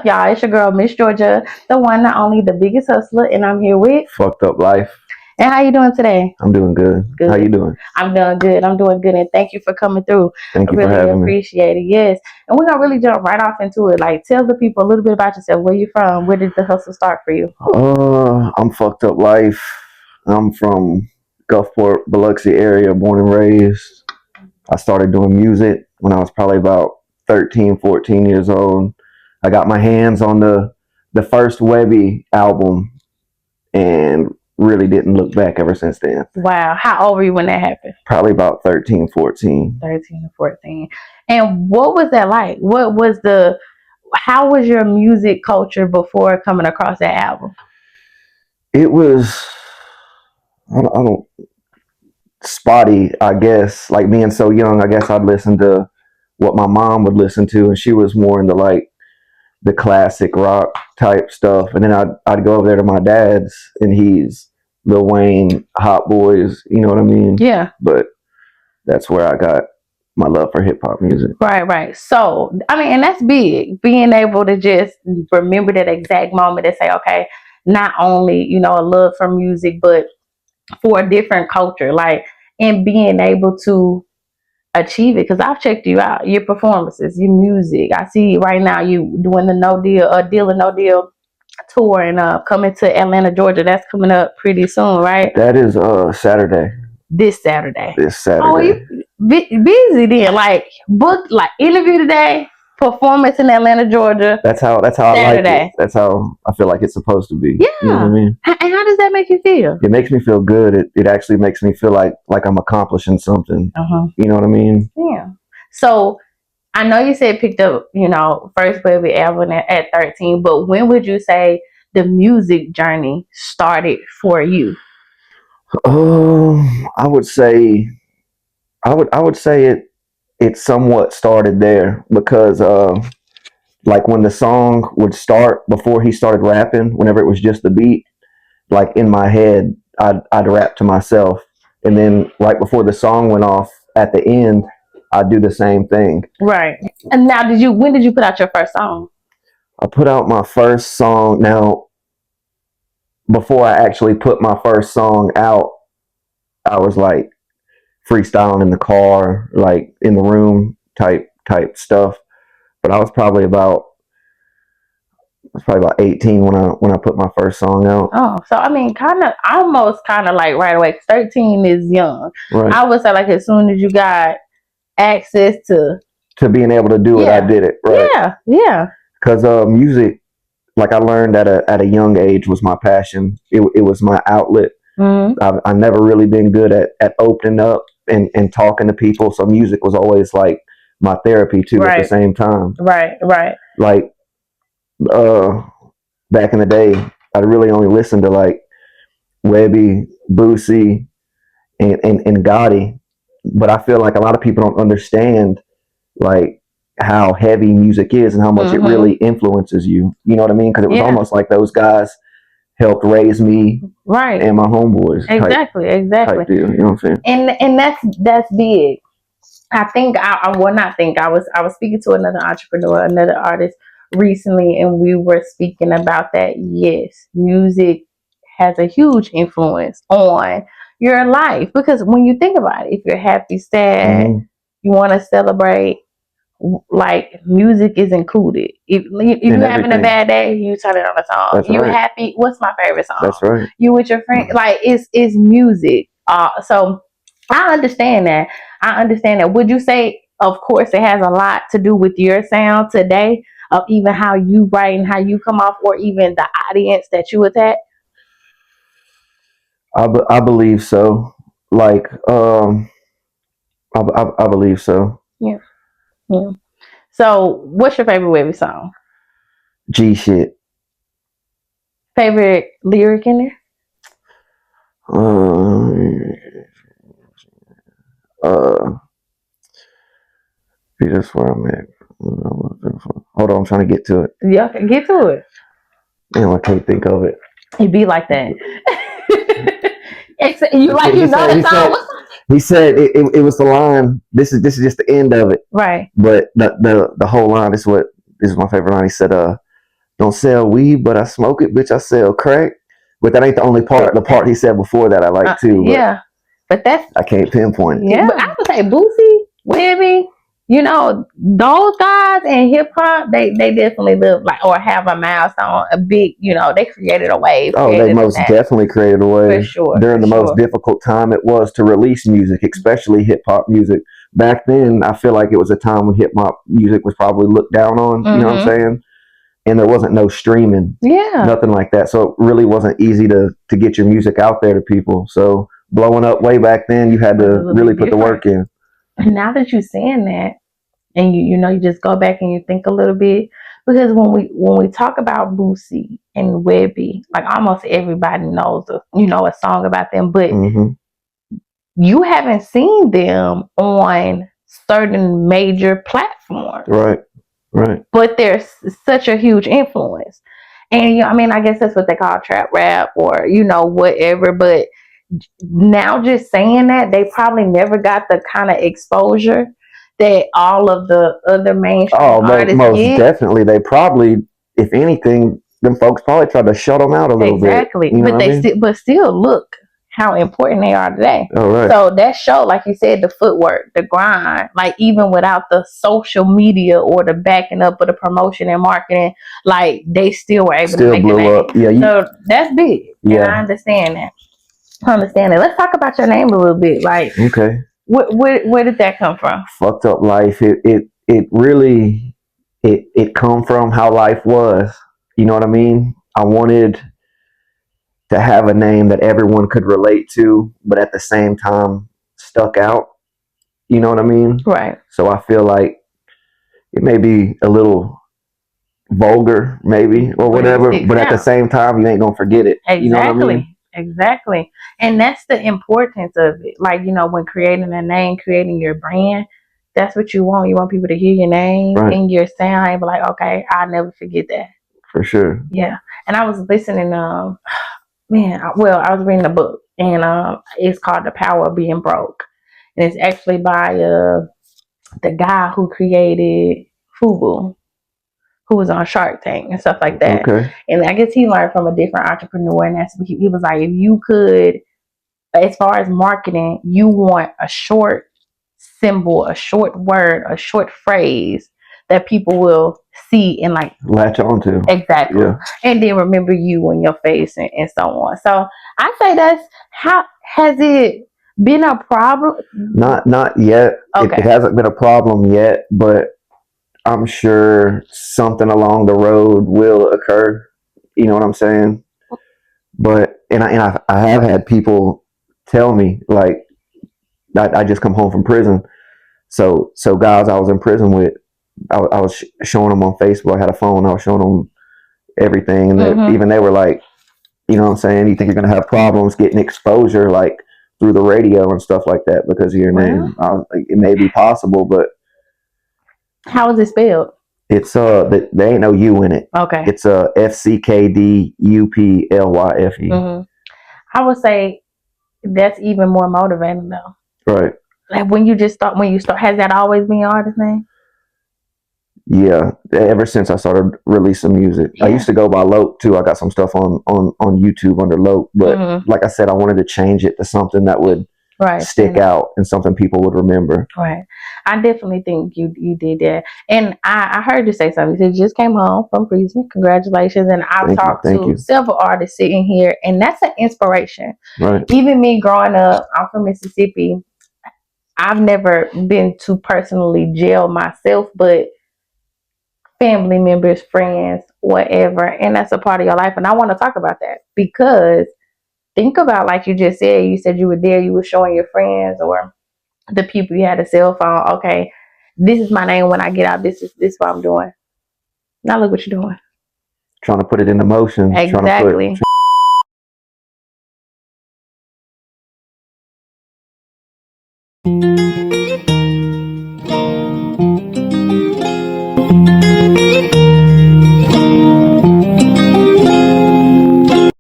y'all? It's your girl, Miss Georgia, the one, the only, the biggest hustler, and I'm here with Fckduplyfe. And how you doing today? I'm doing good. How you doing? I'm doing good. I'm doing good, and thank you for coming through. Thank you I really for having appreciate it. Yes, and we're gonna really jump right off into it. Like, tell the people a little bit about yourself. Where you from? Where did the hustle start for you? I'm Fckduplyfe. I'm from Gulfport, Biloxi area, born and raised. I started doing music when I was probably about 13, 14 years old. I got my hands on the first Webby album and really didn't look back ever since then. Wow. How old were you when that happened? Probably about 13, 14. 13 or 14. And what was that like? How was your music culture before coming across that album? It was, I don't spotty, I guess. Like being so young, I guess I'd listen to what my mom would listen to, and she was more into like the classic rock type stuff. And then I'd go over there to my dad's, and he's Lil Wayne, Hot Boys, you know what I mean? Yeah. But that's where I got my love for hip hop music. Right. So, I mean, and that's big, being able to just remember that exact moment and say, okay, not only, a love for music, but for a different culture, like, and being able to achieve it. Because I've checked you out, your performances, your music. I see right now you doing the Deal or No Deal tour, and coming to Atlanta, Georgia. That's coming up pretty soon, right? That is Saturday. This Saturday. This Saturday. Oh, you busy then? Like booked, like interview today, performance in Atlanta, Georgia. That's how Saturday. I like it. That's how I feel like it's supposed to be. Yeah. You know what I mean? And how does that make you feel? It makes me feel good. It actually makes me feel like I'm accomplishing something. You know what I mean? Yeah. So I know you said picked up, first Webby album at 13, but when would you say the music journey started for you? I would say it somewhat started there because like when the song would start before he started rapping, whenever it was just the beat, like in my head I'd rap to myself, and then right before the song went off at the end I'd do the same thing. Right. And now when did you put out your first song? I put out my first song. Now, before I actually put my first song out, I was like freestyling in the car, like in the room type stuff. But I was probably about 18 when I put my first song out. Oh, so I mean, almost like right away. 'Cause 13 is young. Right. I would say like as soon as you got access to being able to do it, I did it. Right. Yeah. Because music, like I learned at a young age, was my passion. It was my outlet. I've never really been good at opening up and talking to people, so music was always like my therapy too. At the same time. Right. Like back in the day, I really only listened to like Webby, Boosie, and Gotti, but I feel like a lot of people don't understand like how heavy music is and how much it really influences you. You know what I mean? Because it was almost like those guys helped raise me, and my homeboys. Exactly. Type deal, you know what I'm saying? And that's big. I think I was speaking to another entrepreneur, another artist recently, and we were speaking about that. Yes, music has a huge influence on your life, because when you think about it, if you're happy, sad, you want to celebrate, like music is included. If you're having a bad day, you turn it on a song. That's you happy, what's my favorite song? That's right. You with your friend, like it's music. So I understand that. Would you say, of course, it has a lot to do with your sound today, of even how you write and how you come off, or even the audience that you attack? I believe so. Like I believe so. Yeah. So, what's your favorite Webby song? G shit. Favorite lyric in there? That's where I'm at. Hold on, I'm trying to get to it. Yeah, get to it. Damn, I can't think of it. It be like that. You know the song. He said it was the line. This is just the end of it. Right. But the whole line is my favorite line. He said, don't sell weed, but I smoke it, bitch. I sell crack. But that ain't the only part. The part he said before that I like too. Yeah, but that's I can't pinpoint it. Yeah, but I would say Boosie, Webby, you know, those guys in hip hop, they definitely live like or have a milestone, a big, you know, they created a wave. Oh, they most definitely created a wave. For sure. During the most difficult time it was to release music, especially hip hop music. Back then, I feel like it was a time when hip hop music was probably looked down on. You know what I'm saying? And there wasn't no streaming, nothing like that. So it really wasn't easy to get your music out there to people. So blowing up way back then, you had to really put the work in. Now that you're saying that, and you know, you just go back and you think a little bit, because when we talk about Boosie and Webby, like almost everybody knows a song about them, but you haven't seen them on certain major platforms, right? But there's such a huge influence, and you know, I mean, I guess that's what they call trap rap or whatever, but. Now, just saying that, they probably never got the kind of exposure that all of the other mainstream artists most get. Definitely. They probably, if anything, them folks probably tried to shut them out a little bit. Exactly. But still look how important they are today. So that show, like you said, the footwork, the grind, like even without the social media or the backing up of the promotion and marketing, like they still were able to make blew a name. up. Yeah, so that's big. Yeah. And I understand that. Let's talk about your name a little bit. Like, okay, where did that come from? Fckduplyfe. It really it come from how life was. You know what I mean? I wanted to have a name that everyone could relate to, but at the same time stuck out. You know what I mean? Right. So I feel like it may be a little vulgar, maybe, or whatever, but at the same time, you ain't gonna forget it. Exactly. You know what I mean? Exactly. And that's the importance of it. Like, when creating a name, creating your brand, that's what you want. You want people to hear your name and your sound and be like, okay, I'll never forget that. For sure. Yeah. And I was listening, I was reading a book, and it's called The Power of Being Broke. And it's actually by the guy who created Fubu, who was on Shark Tank and stuff like that. Okay. And I guess he learned from a different entrepreneur, and he was like, if you could, as far as marketing, you want a short symbol, a short word, a short phrase that people will see and like latch onto. Exactly. Yeah. And then remember you and your face and so on. So I say how has it been a problem? Not yet. Okay. It hasn't been a problem yet, but I'm sure something along the road will occur. You know what I'm saying? But I have had people tell me, like, I just come home from prison. So guys I was in prison with, I was showing them on Facebook. I had a phone. I was showing them everything, and even they were like, you know what I'm saying? You think you're gonna have problems getting exposure like through the radio and stuff like that because of your name? Like, it may be possible, but how is it spelled? It's there ain't no U in it. Okay. It's Fckduplyfe. I would say that's even more motivating though. Right. Like when you start, has that always been your artist name? Yeah, ever since I started releasing music. Yeah. I used to go by Lope too. I got some stuff on YouTube under Lope, but like I said, I wanted to change it to something that would stick out and something people would remember. Right. I definitely think you did that. And I heard you say something. You said you just came home from prison. Congratulations. And I've talked to several artists sitting here, and that's an inspiration. Right. Even me growing up, I'm from Mississippi. I've never been to personally jail myself, but family members, friends, whatever, and that's a part of your life. And I want to talk about that because think about, like you just said, you said you were there, you were showing your friends or the people you had a cell phone. Okay, this is my name when I get out. This is what I'm doing. Now look what you're doing. Trying to put it into motion. Exactly.